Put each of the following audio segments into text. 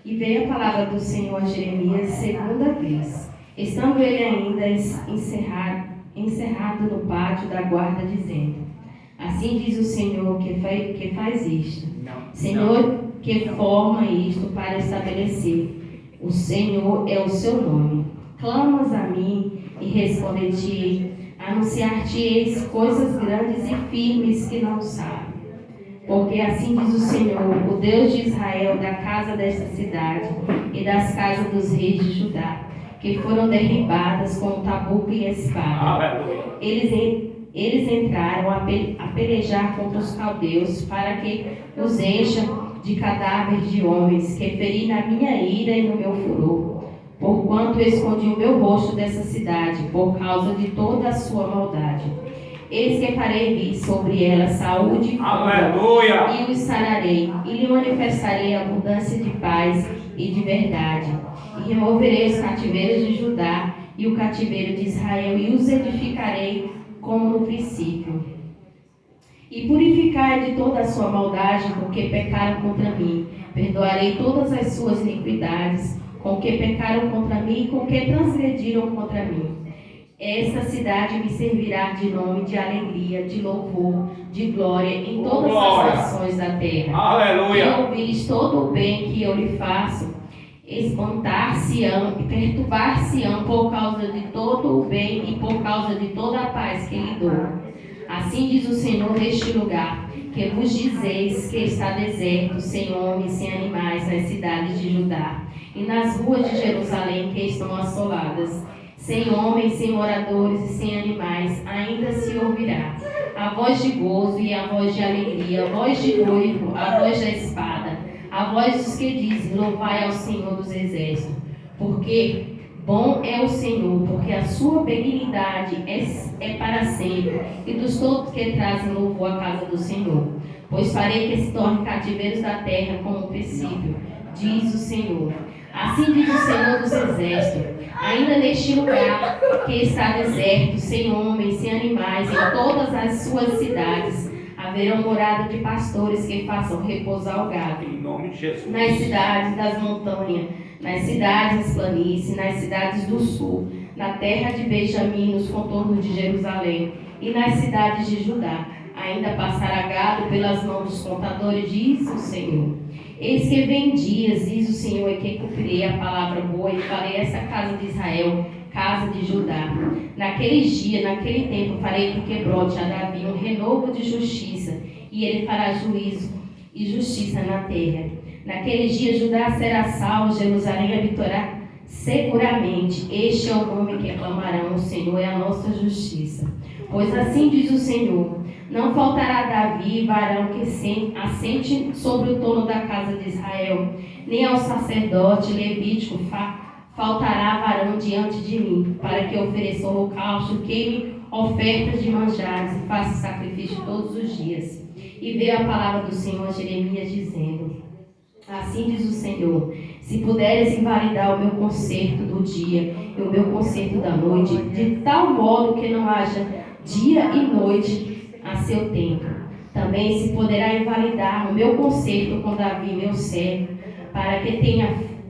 E veio a palavra do Senhor a Jeremias segunda vez, estando ele ainda encerrado no pátio da guarda, dizendo: assim diz o Senhor que faz isto, Senhor que forma isto para estabelecer. O Senhor é o seu nome. Clamas a mim e responder-te-ei, anunciar-te-eis coisas grandes e firmes que não sabes. Porque assim diz o Senhor, o Deus de Israel, da casa desta cidade e das casas dos reis de Judá, que foram derribadas com tabuco e espada. Eles entraram a pelejar contra os caldeus, para que os encham de cadáveres de homens, que feri na minha ira e no meu furor, porquanto escondi o meu rosto dessa cidade, por causa de toda a sua maldade. Eis que farei vir sobre ela saúde e cura, e os sararei, e lhe manifestarei abundância de paz e de verdade. E removerei os cativeiros de Judá e o cativeiro de Israel, e os edificarei como no princípio. E purificai de toda a sua maldade, porque pecaram contra mim. Perdoarei todas as suas iniquidades, com que pecaram contra mim e com que transgrediram contra mim. Esta cidade me servirá de nome de alegria, de louvor, de glória em todas as nações da terra. Aleluia! E ouvis todo o bem que eu lhe faço, espantar-se-ão e perturbar-se-ão por causa de todo o bem e por causa de toda a paz que lhe dou. Assim diz o Senhor neste lugar, que vos dizeis que está deserto, sem homens, sem animais, nas cidades de Judá, e nas ruas de Jerusalém que estão assoladas, sem homens, sem moradores e sem animais, ainda se ouvirá a voz de gozo e a voz de alegria, a voz de noivo, a voz da espada, a voz dos que dizem: louvai ao Senhor dos exércitos, porque bom é o Senhor, porque a sua benignidade é para sempre, e dos todos que trazem louvor à casa do Senhor. Pois farei que se tornem cativeiros da terra como um princípio, diz o Senhor. Assim diz o Senhor dos exércitos: ainda neste lugar que está deserto, sem homens, sem animais, em todas as suas cidades, haverão morada de pastores que façam repousar o gado. Em nome de Jesus. Nas cidades das montanhas, nas cidades das planícies, nas cidades do sul, na terra de Benjamim, nos contornos de Jerusalém, e nas cidades de Judá, ainda passará gado pelas mãos dos contadores, diz o Senhor. Eis que vem dias, diz o Senhor, e que cumprirei a palavra boa, e farei essa casa de Israel, casa de Judá. Naqueles dias, naquele tempo, farei com que brote a Davi um renovo de justiça, e ele fará juízo e justiça na terra. Naqueles dias Judá será salvo, Jerusalém habitará seguramente. Este é o nome que clamarão: o Senhor é a nossa justiça. Pois assim diz o Senhor: não faltará a Davi varão que assente sobre o trono da casa de Israel, nem ao sacerdote levítico faltará varão diante de mim, para que ofereça holocausto, queime ofertas de manjares e faça sacrifício todos os dias. E veio a palavra do Senhor a Jeremias, dizendo: assim diz o Senhor: se puderes invalidar o meu concerto do dia e o meu concerto da noite, de tal modo que não haja dia e noite a seu tempo, também se poderá invalidar o meu concerto com Davi, meu servo, para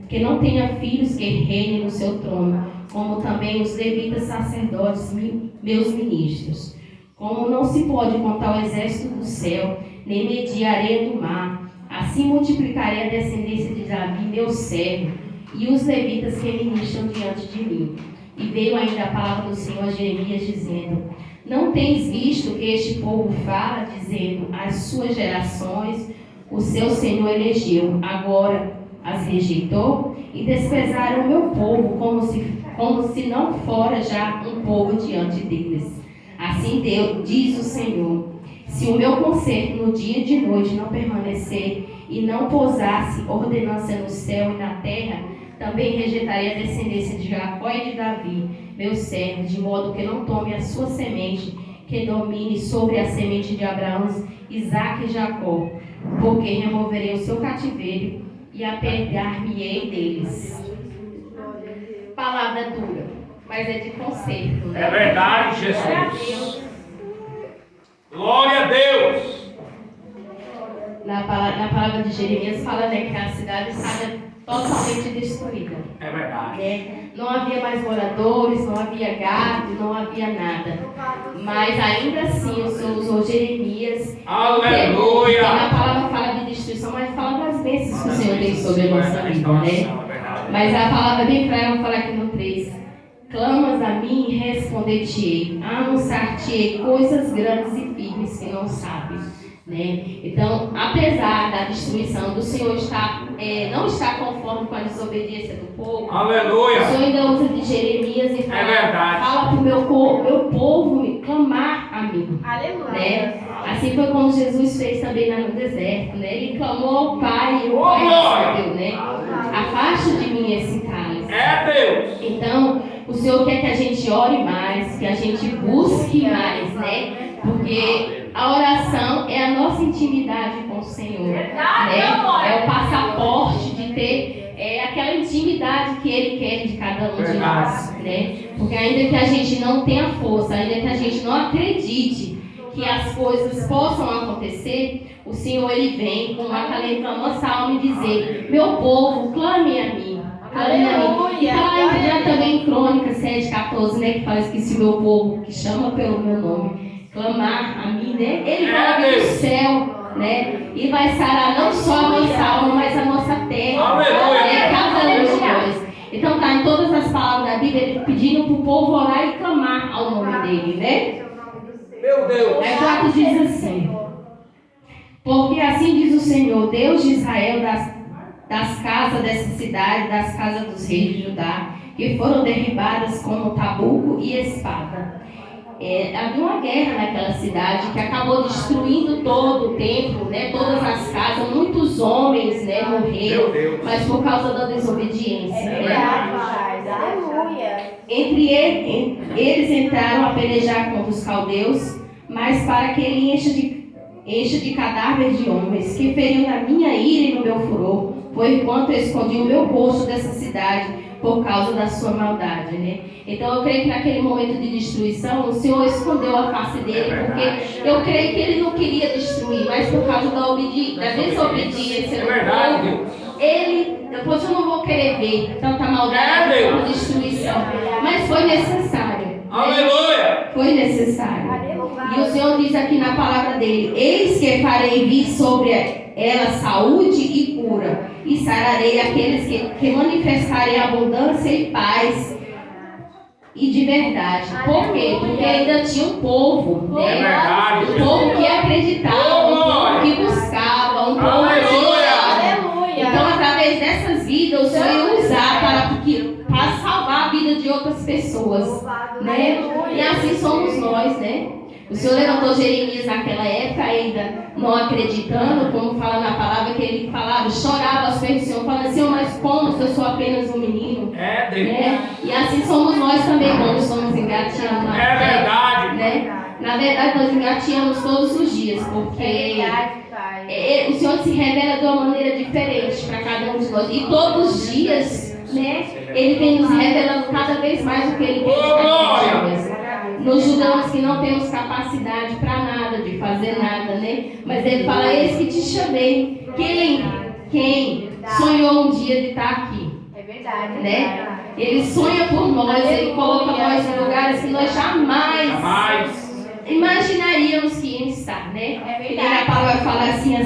que não tenha filhos que reinem no seu trono, como também os levitas sacerdotes, meus ministros. Como não se pode contar o exército do céu, nem medir a areia do mar, assim multiplicarei a descendência de Davi, meu servo, e os levitas que ministram diante de mim. E veio ainda a palavra do Senhor a Jeremias, dizendo: não tens visto que este povo fala, dizendo: as suas gerações o seu Senhor elegeu, agora as rejeitou? E desprezaram o meu povo como se não fora já um povo diante deles. Assim diz o Senhor: se o meu concerto no dia e de noite não permanecer e não pousasse ordenança no céu e na terra, também rejeitarei a descendência de Jacó e de Davi, meu servo, de modo que não tome a sua semente, que domine sobre a semente de Abraão, Isaque e Jacó, porque removerei o seu cativeiro e apegar-me-ei deles. Palavra dura, mas é de conserto, né? É verdade, Jesus. Glória a Deus. Na palavra de Jeremias fala, né, que a cidade totalmente destruída. É verdade. Não havia mais moradores, não havia gado, não havia nada. Mas ainda assim o Senhor usou Jeremias. Aleluia! A palavra fala de destruição, mas fala das bênçãos que o Senhor tem sobre a nossa vida, né? Mas a palavra bem clara, vou falar aqui no 3. Clamas a mim e responder-te-ei, anunciar-te-ei coisas grandes e firmes que não sabes. Né? Então, apesar da destruição do Senhor não estar conforme com a desobediência do povo, aleluia, o Senhor ainda usa de Jeremias e fala, fala para o meu povo clamar a mim. Aleluia. Né? Assim foi como Jesus fez também lá no deserto. Né? Ele clamou ao Pai e o Pai respondeu, né? Afaste de mim esse cálice. É Deus. Então, o Senhor quer que a gente ore mais, que a gente busque mais, né? Porque a oração é a nossa intimidade com o Senhor, né? É o passaporte de ter aquela intimidade que Ele quer de cada um de nós, né? Porque ainda que a gente não tenha força, ainda que a gente não acredite que as coisas possam acontecer, o Senhor Ele vem com uma acalento na nossa alma e dizer: meu povo, clame a mim. E fala também em Crônicas 7,14, né? Que fala que se meu povo, que chama pelo meu nome, clamar a mim, né? Ele vai do céu, né? E vai sarar não só a nossa alma, mas a nossa terra, né? Cada um de nós. Então tá em todas as palavras da Bíblia, ele pedindo para o povo orar e clamar ao nome dele, né? Meu Deus. Aí 4 diz assim: porque assim diz o Senhor, Deus de Israel, das casas dessa cidade, das casas dos reis de Judá, que foram derribadas com tabuco e espada. Havia uma guerra naquela cidade que acabou destruindo todo o templo, né, todas as casas, muitos homens, né, morreram, mas por causa da desobediência. Aleluia. Eles entraram a pelejar contra os caldeus, mas para que ele encha de cadáveres de homens, que feriu na minha ira e no meu furor, foi enquanto eu escondi o meu rosto dessa cidade, por causa da sua maldade, né? Então eu creio que naquele momento de destruição, o Senhor escondeu a face dele, porque eu creio que ele não queria destruir, mas por causa da desobediência do povo, depois eu não vou querer ver tanta maldade como destruição, mas foi necessário. Aleluia! Foi necessário. E o Senhor diz aqui na palavra dele: eis que farei vir sobre ela saúde e cura, e sararei aqueles que manifestarem abundância e paz e de verdade. Por quê? Porque ainda tinha um povo, né? Um povo que acreditava, um povo que buscava, um povo que... Então, através dessas vidas, o Senhor ia usar para salvar a vida de outras pessoas, né? E assim somos nós, né? O Senhor levantou Jeremias naquela época, ainda não acreditando, como fala na palavra, que ele falava, chorava aos pés do Senhor, falando assim: mas como se eu sou apenas um menino? E assim somos nós também, quando estamos engateando na fé. É verdade. Né? Na verdade, nós engateamos todos os dias, porque o Senhor se revela de uma maneira diferente para cada um de nós. E todos os dias, né, Ele vem nos revelando cada vez mais o que Ele quer de cada um de nós. Nos julgamos que não temos capacidade para nada, de fazer nada, né? Mas Ele fala: eis que te chamei. Quem sonhou um dia de estar aqui? É verdade, né? Ele sonha por nós, Ele coloca nós em lugares que nós jamais imaginaríamos que iam estar, né? É verdade. E a palavra fala assim: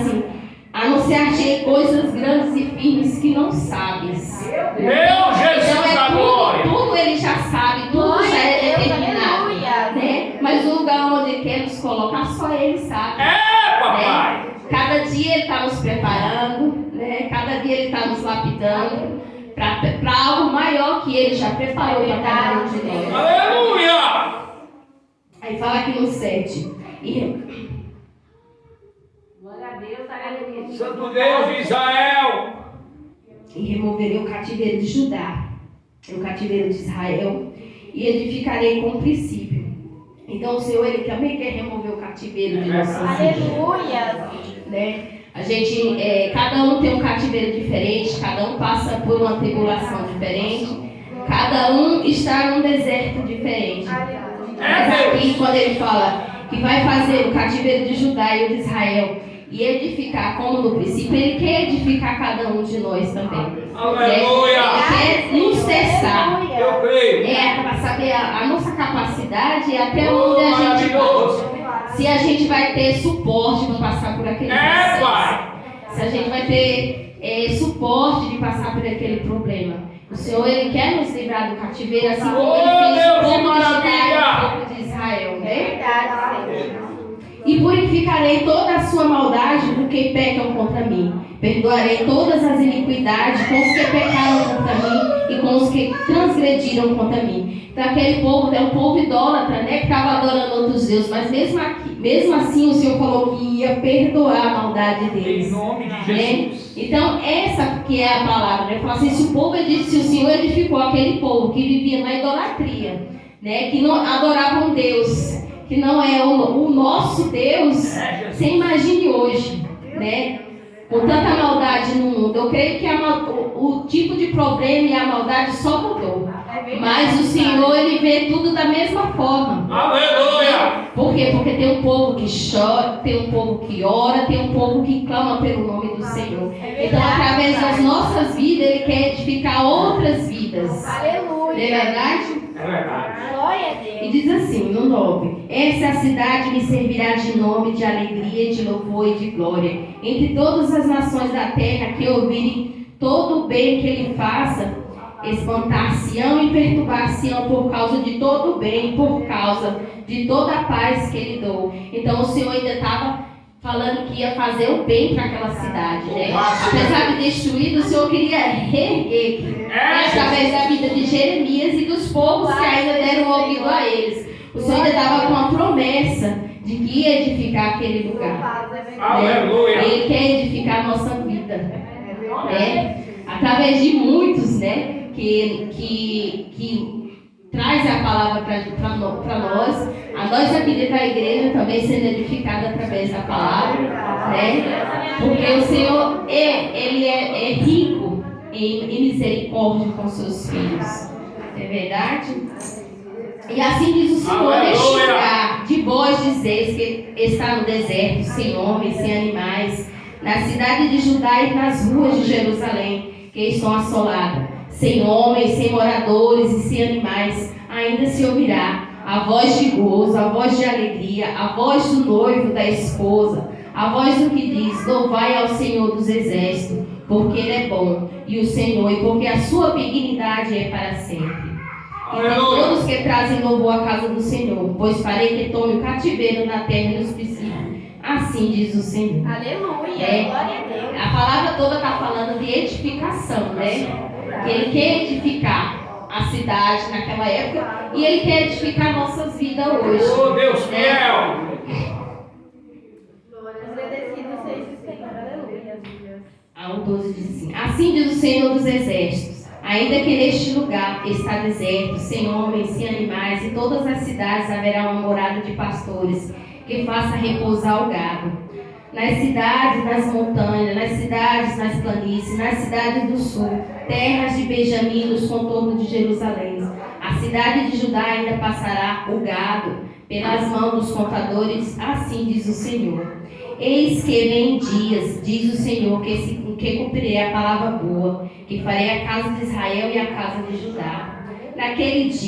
anunciar-te coisas grandes e firmes que não sabes. Meu Jesus então, da glória! Tudo Ele já sabe, tudo já é determinado, né? Mas o lugar onde Ele quer nos colocar, só Ele sabe. Papai! Né? Cada dia Ele está nos preparando, né? Cada dia Ele está nos lapidando para algo maior que Ele já preparou para cada um de nós. Aleluia! Aí fala aqui no 7. Glória a Deus, aleluia. Santo Deus de Israel. E removerei o cativeiro de Judá, o cativeiro de Israel, e edificarei com princípio. Então o Senhor, Ele também quer remover o cativeiro de nossas vidas. Aleluia! Né? A gente, cada um tem um cativeiro diferente, cada um passa por uma tribulação diferente, cada um está num deserto diferente. Mas aqui, quando Ele fala que vai fazer o cativeiro de Judá e o de Israel e edificar como no princípio, Ele quer edificar cada um de nós também. Aleluia. Ele quer nos testar. Eu creio. Para saber a nossa capacidade e até onde a gente vai. Se a gente vai ter suporte para passar por aquele processo. Pai. Se a gente vai ter suporte de passar por aquele problema. O Senhor, Ele quer nos livrar do cativeiro, assim como Ele fez o povo de Judá e o povo de Israel, né? Verdade, Senhor. E purificarei toda a sua maldade com quem pecam contra mim. Perdoarei todas as iniquidades com os que pecaram contra mim e com os que transgrediram contra mim. Então aquele povo é um povo idólatra, né? Que estava adorando outros deuses. Mas mesmo assim o Senhor falou que ia perdoar a maldade deles. Em nome de Jesus. Então essa que é a palavra. Ele falou assim, se o Senhor edificou aquele povo que vivia na idolatria, né? Que não adorava um Deus que não é o nosso Deus, você imagine hoje, né? Com tanta maldade no mundo. Eu creio que o tipo de problema e a maldade só mudou. Mas o Senhor, Ele vê tudo da mesma forma. Aleluia! Por quê? Porque tem um povo que chora, tem um povo que ora, tem um povo que clama pelo nome do Senhor. Então, através das nossas vidas, Ele quer edificar outras vidas. Aleluia. Não é verdade? É verdade. Glória a Deus. E diz assim, no 9: essa cidade me servirá de nome, de alegria, de louvor e de glória. Entre todas as nações da terra que ouvirem todo o bem que Ele faça, espantar-se-ão e perturbar-se-ão por causa de todo o bem, por causa de toda a paz que Ele dou. Então o Senhor ainda estava falando que ia fazer o bem para aquela cidade, né? Apesar de destruída, o Senhor queria reerguer, através da vida de Jeremias e dos povos que ainda deram ouvido a eles. O Senhor ainda estava com a promessa de que ia edificar aquele lugar. Aleluia. Ele quer edificar a nossa vida, né? Através de muitos, né? Que traz a palavra para nós. A nós aqui dentro da igreja também sendo edificada através da palavra, né? Porque o Senhor Ele é rico em misericórdia com seus filhos. É verdade? E assim diz o Senhor: neste lugar de vós dizeis que está no deserto, sem homens, sem animais, na cidade de Judá e nas ruas de Jerusalém, que estão assoladas, sem homens, sem moradores e sem animais, ainda se ouvirá a voz de gozo, a voz de alegria, a voz do noivo, da esposa, a voz do que diz: louvai ao Senhor dos exércitos, porque Ele é bom, e o Senhor, e porque a sua benignidade é para sempre. Então todos que trazem louvor à casa do Senhor, pois farei que tome o cativeiro na terra e nos princípios. Assim diz o Senhor. Aleluia. Glória a Deus. A palavra toda está falando de edificação, né? Que Ele quer edificar a cidade naquela época e Ele quer edificar nossas vidas hoje. Oh, Deus fiel! Agradecido seja o Senhor. Aleluia. O 12 diz assim: assim diz o Senhor dos exércitos, ainda que neste lugar está deserto, sem homens, sem animais, em todas as cidades haverá uma morada de pastores, que faça repousar o gado. Nas cidades, nas montanhas, nas cidades, nas planícies, nas cidades do sul, terras de Benjamim, nos contornos de Jerusalém. A cidade de Judá ainda passará o gado pelas mãos dos contadores, assim diz o Senhor. Eis que vem dias, diz o Senhor, que cumprirei a palavra boa, que farei a casa de Israel e a casa de Judá. Naqueles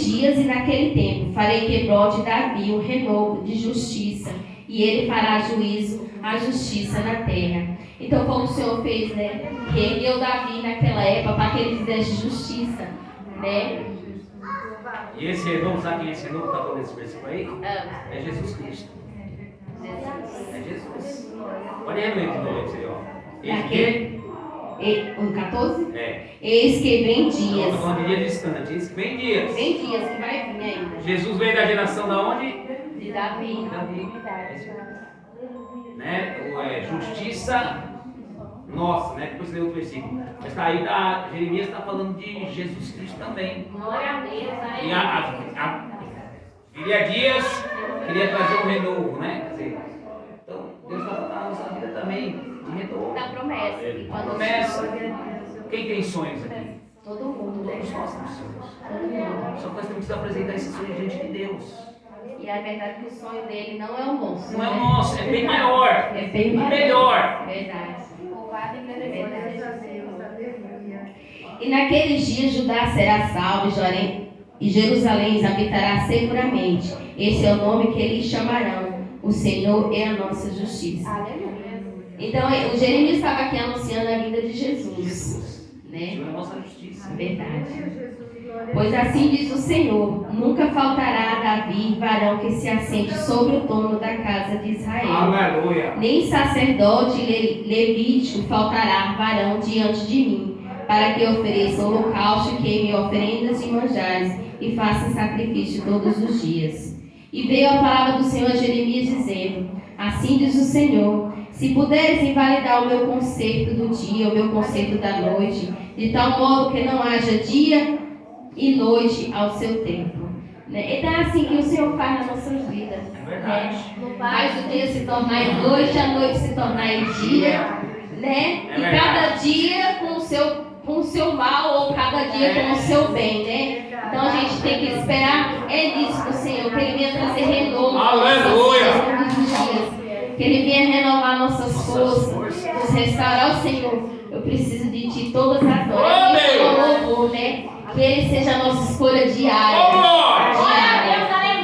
dias e naquele tempo, farei que brote Davi um renovo de justiça, e ele fará juízo, a justiça na terra. Então, como o Senhor fez, né? Que ergueu Davi naquela época para que ele fizesse justiça, né? E esse renovo, sabe quem é esse renovo que está falando esse versículo aí? É Jesus Cristo. É Jesus. Olha aí no livro de novo, você, ó. O 14? É. Eis que vem Não, dias. estou falando de dia distante. Eis que vem dias. Vem dias que vai vir ainda. Jesus veio da geração da onde? De Davi. Davi. Né? Justiça nossa, né? Depois você lê outro versículo. Mas está aí, Jeremias está falando de Jesus Cristo também. Glória a Deus. E viria dias, queria trazer um renovo, né? Quer dizer, então Deus está falando na nossa vida também de renovo. Da promessa. E quando Promessa. Quem tem sonhos aqui? todo mundo, né? Todos nós temos sonhos. Todo mundo. Só que nós temos que apresentar esses sonhos diante de Deus. E a verdade é que o sonho dele não é o nosso. Não é o né? nosso, é bem maior. É bem maior. Melhor. Verdade. Louvado e agradecido seja o Senhor. E naqueles dias Judá será salvo e Jerusalém habitará seguramente. Esse é o nome que eles chamarão. O Senhor é a nossa justiça. Aleluia. Então, o Jeremias estava aqui anunciando a vida de Jesus. Né? Senhor é a nossa justiça. Verdade. Pois assim diz o Senhor: nunca faltará a Davi varão que se assente sobre o trono da casa de Israel. Aleluia. Nem sacerdote levítico faltará varão diante de mim, para que ofereça holocausto e queime oferendas e manjares, e faça sacrifício todos os dias. E veio a palavra do Senhor a Jeremias, dizendo: assim diz o Senhor: se puderes invalidar o meu concerto do dia, o meu concerto da noite, de tal modo que não haja dia e noite ao seu tempo. Né? Então é assim que o Senhor faz nas nossas vidas. É verdade. Faz o dia se tornar em noite, a noite se tornar em dia, né? É E cada dia com o seu mal, ou cada dia com o seu bem, né? Então a gente tem que esperar, é disso do Senhor, que Ele venha trazer renovo. Aleluia. Todos os dias. Que Ele venha renovar nossas forças, nos restaurar. O Senhor, eu preciso de Ti todas as horas. Isso é o louvor, né? Que Ele seja a nossa escolha diária.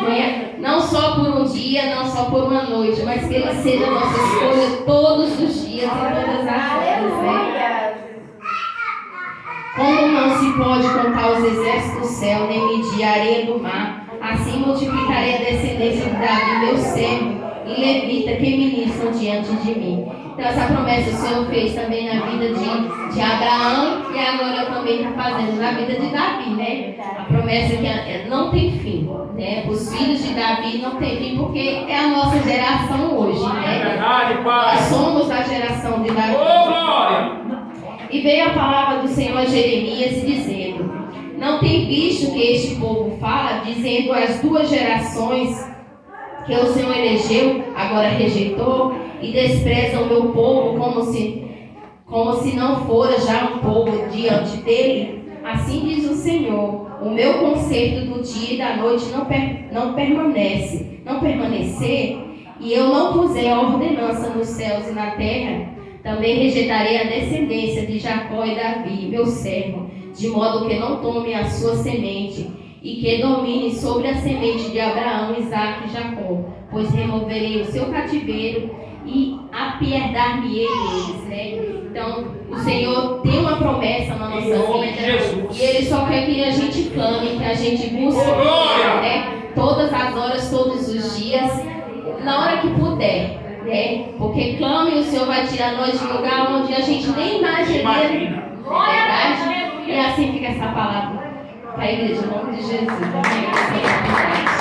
Né? Não só por um dia, não só por uma noite, mas que Ele seja a nossa escolha todos os dias e todas as horas. Né? Aleluia. Como não se pode contar os exércitos do céu, nem medir a areia do mar, assim multiplicarei a descendência de Davi, meu servo, e levita que ministram diante de mim. Então essa promessa o Senhor fez também na vida de Abraão, e agora também está fazendo na vida de Davi, né? A promessa que não tem fim, né? Os filhos de Davi não tem fim, porque é a nossa geração hoje, É né? verdade, Pai. Nós somos a geração de Davi. Ô, glória. E veio a palavra do Senhor a Jeremias dizendo: não tem visto que este povo fala, dizendo as duas gerações que o Senhor elegeu, agora rejeitou, e despreza o meu povo como se não fora já um povo diante dele? Assim diz o Senhor: o meu concerto do dia e da noite não permanecer, e eu não puser a ordenança nos céus e na terra, também rejeitarei a descendência de Jacó e Davi, meu servo, de modo que não tome a sua semente, e que domine sobre a semente de Abraão, Isaque e Jacó, pois removerei o seu cativeiro e apiedar-me-ei deles, né? Então, o Senhor tem uma promessa na nossa Em nome de vida, Jesus. e Ele só quer que a gente clame, que a gente busque, Glória! né? Todas as horas, todos os dias, na hora que puder. Né? Porque clame e o Senhor vai tirar nós de um lugar onde a gente nem imagina. Imagina. É verdade? E assim fica essa palavra para a igreja, em nome de Jesus. Amém.